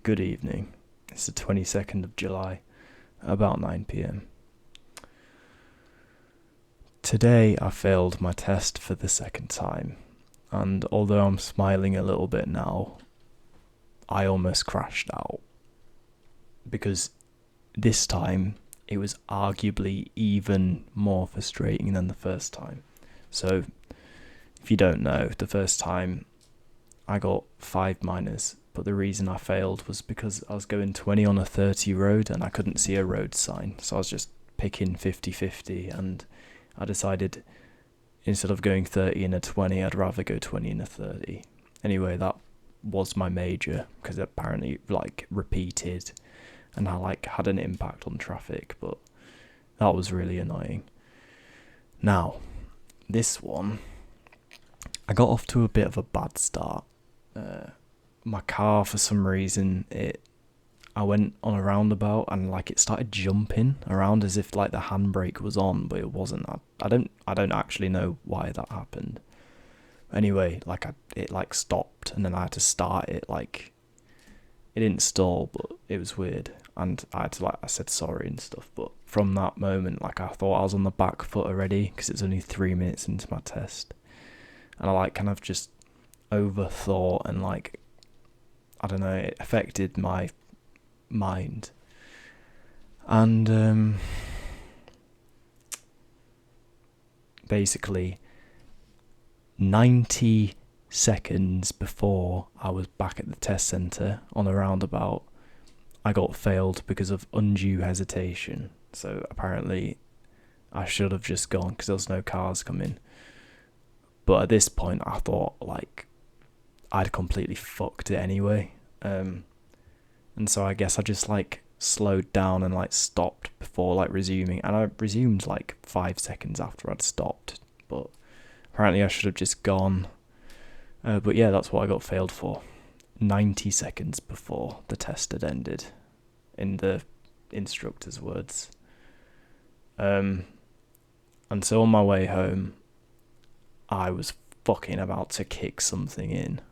Good evening. It's the 22nd of July, about 9 pm. Today I failed my test for the second time, and although I'm smiling a little bit now, I almost crashed out. Because this time it was arguably even more frustrating than the first time. So, if you don't know, the first time I got 5 minors, but the reason I failed was because I was going 20 on a 30 road and I couldn't see a road sign. So I was just picking 50-50, and I decided instead of going 30 in a 20, I'd rather go 20 in a 30. Anyway, that was my major because it apparently repeated and I had an impact on traffic, but that was really annoying. Now, this one, I got off to a bit of a bad start. My car, for some reason, I went on a roundabout and it started jumping around as if the handbrake was on, but it wasn't. I don't actually know why that happened. Anyway, it stopped and then I had to start it. It didn't stall, but it was weird, and I had to I said sorry and stuff. But from that moment, I thought I was on the back foot already because it's only 3 minutes into my test, and I kind of just overthought and I don't know, it affected my mind. And basically 90 seconds before I was back at the test centre on a roundabout, I got failed because of undue hesitation. So apparently I should have just gone because there was no cars coming. But at this point I thought I'd completely fucked it anyway. And so I guess I just slowed down and stopped before resuming, and I resumed 5 seconds after I'd stopped. But apparently I should have just gone. But yeah, that's what I got failed for. 90 seconds before the test had ended, in the instructor's words. And so on my way home, I was fucking about to kick something in.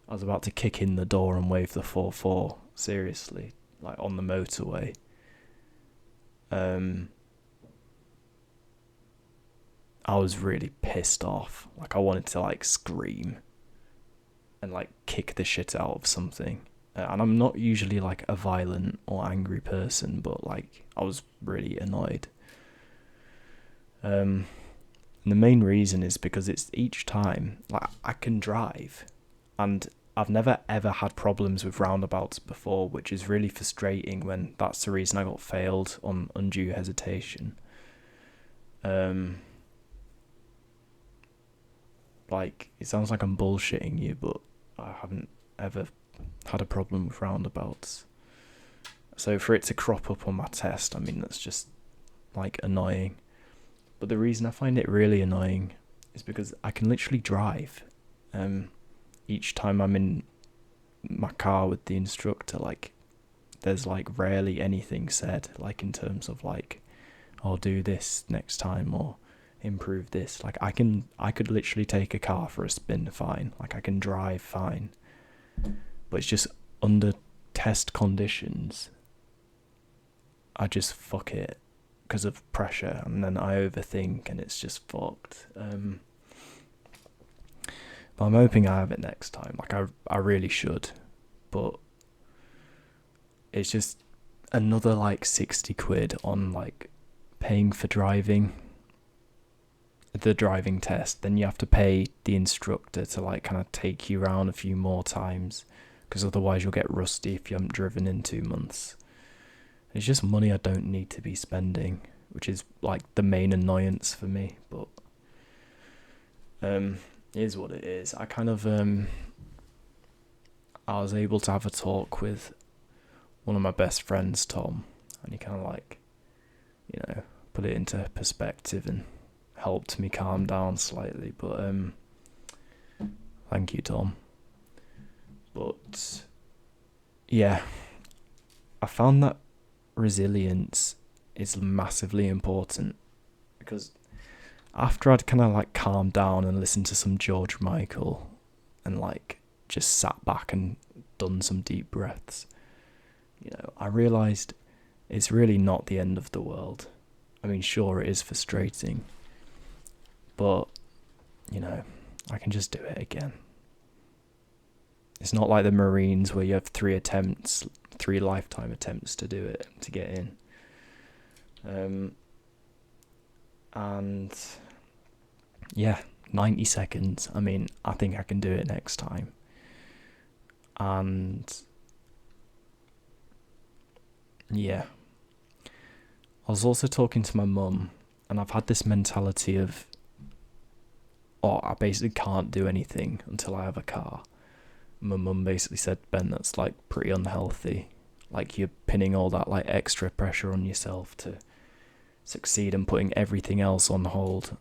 I was about to kick in the door and wave the 4-4, seriously, on the motorway. I was really pissed off. I wanted to scream and kick the shit out of something. And I'm not usually a violent or angry person, but I was really annoyed. And the main reason is because it's each time I can drive, and I've never ever had problems with roundabouts before, which is really frustrating when that's the reason I got failed on undue hesitation. It sounds like I'm bullshitting you, but I haven't ever had a problem with roundabouts. So for it to crop up on my test, that's just annoying. But the reason I find it really annoying is because I can literally drive. Each time I'm in my car with the instructor, there's rarely anything said, in terms of I'll do this next time or improve this. I could literally take a car for a spin fine. I can drive fine. But it's just under test conditions, I just fuck it because of pressure, and then I overthink and it's just fucked. But I'm hoping I have it next time. I really should. But it's just another 60 quid on paying for driving, the driving test. Then you have to pay the instructor to kind of take you around a few more times, because otherwise you'll get rusty if you haven't driven in 2 months. It's just money I don't need to be spending, which is the main annoyance for me. But it is what it is. I kind of I was able to have a talk with one of my best friends, Tom, and he kind of put it into perspective and helped me calm down slightly. But thank you, Tom. But yeah, I found that resilience is massively important, because after I'd kind of calmed down and listened to some George Michael and just sat back and done some deep breaths, I realised it's really not the end of the world. I mean, sure, it is frustrating, but, I can just do it again. It's not like the Marines where you have 3 lifetime attempts to do it, to get in. And yeah, 90 seconds. I mean, I think I can do it next time. And yeah, I was also talking to my mum, and I've had this mentality of, I basically can't do anything until I have a car. My mum basically said, Ben, that's like pretty unhealthy. Like, you're pinning all that like extra pressure on yourself to succeed and putting everything else on hold.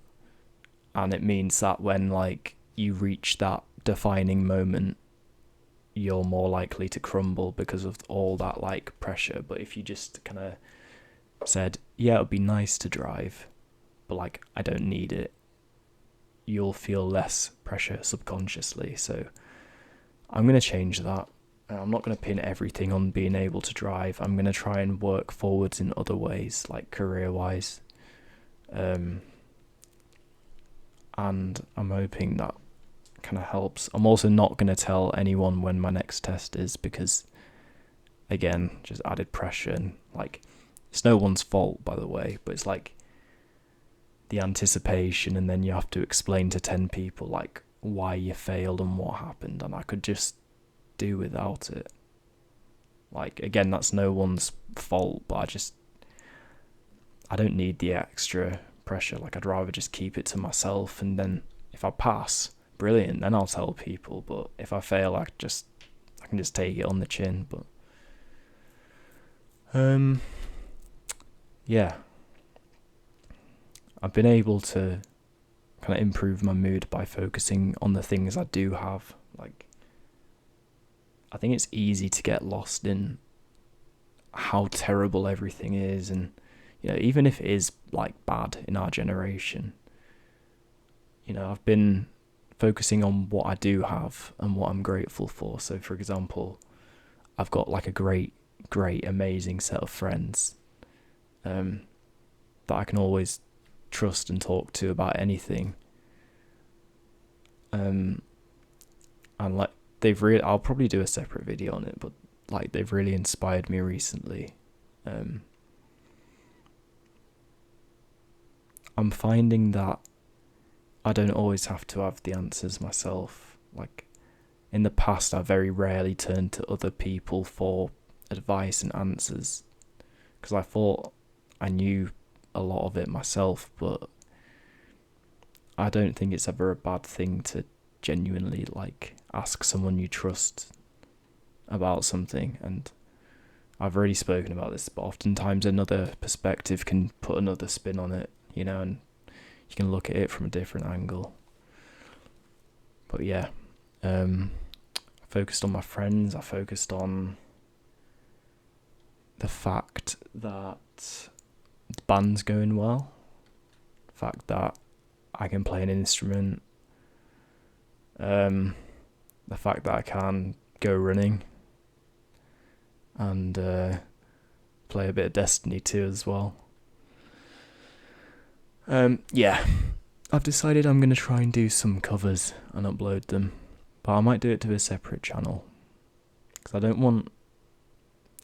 And it means that when like you reach that defining moment, you're more likely to crumble because of all that like pressure. But if you just kind of said, yeah, it would be nice to drive, but like I don't need it, you'll feel less pressure subconsciously. So I'm going to change that. I'm not going to pin everything on being able to drive. I'm going to try and work forwards in other ways, like career-wise. And I'm hoping that kind of helps. I'm also not going to tell anyone when my next test is because, again, just added pressure. And like, it's no one's fault, by the way, but it's like the anticipation, and then you have to explain to 10 people like why you failed and what happened, and I could just do without it. Like, again, that's no one's fault, but I don't need the extra pressure. Like, I'd rather just keep it to myself, and then if I pass, brilliant, then I'll tell people. But if I fail, I can just take it on the chin. But yeah, I've been able to kind of improve my mood by focusing on the things I do have. Like, I think it's easy to get lost in how terrible everything is, and even if it is like bad in our generation, I've been focusing on what I do have and what I'm grateful for. So for example, I've got like a great, amazing set of friends that I can always trust and talk to about anything. And like, I'll probably do a separate video on it, but like, they've really inspired me recently. I'm finding that I don't always have to have the answers myself. Like, in the past, I very rarely turned to other people for advice and answers because I thought I knew a lot of it myself, but I don't think it's ever a bad thing to genuinely like ask someone you trust about something. And I've already spoken about this, but oftentimes another perspective can put another spin on it, and you can look at it from a different angle. But yeah, I focused on my friends. I focused on the fact that the band's going well, the fact that I can play an instrument, the fact that I can go running, and play a bit of Destiny 2 as well. Yeah, I've decided I'm going to try and do some covers and upload them, but I might do it to a separate channel because I don't want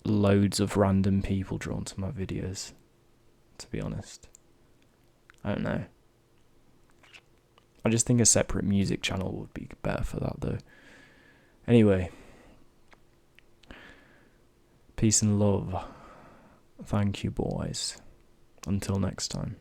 loads of random people drawn to my videos, to be honest. I don't know. I just think a separate music channel would be better for that though. Anyway, peace and love. Thank you, boys. Until next time.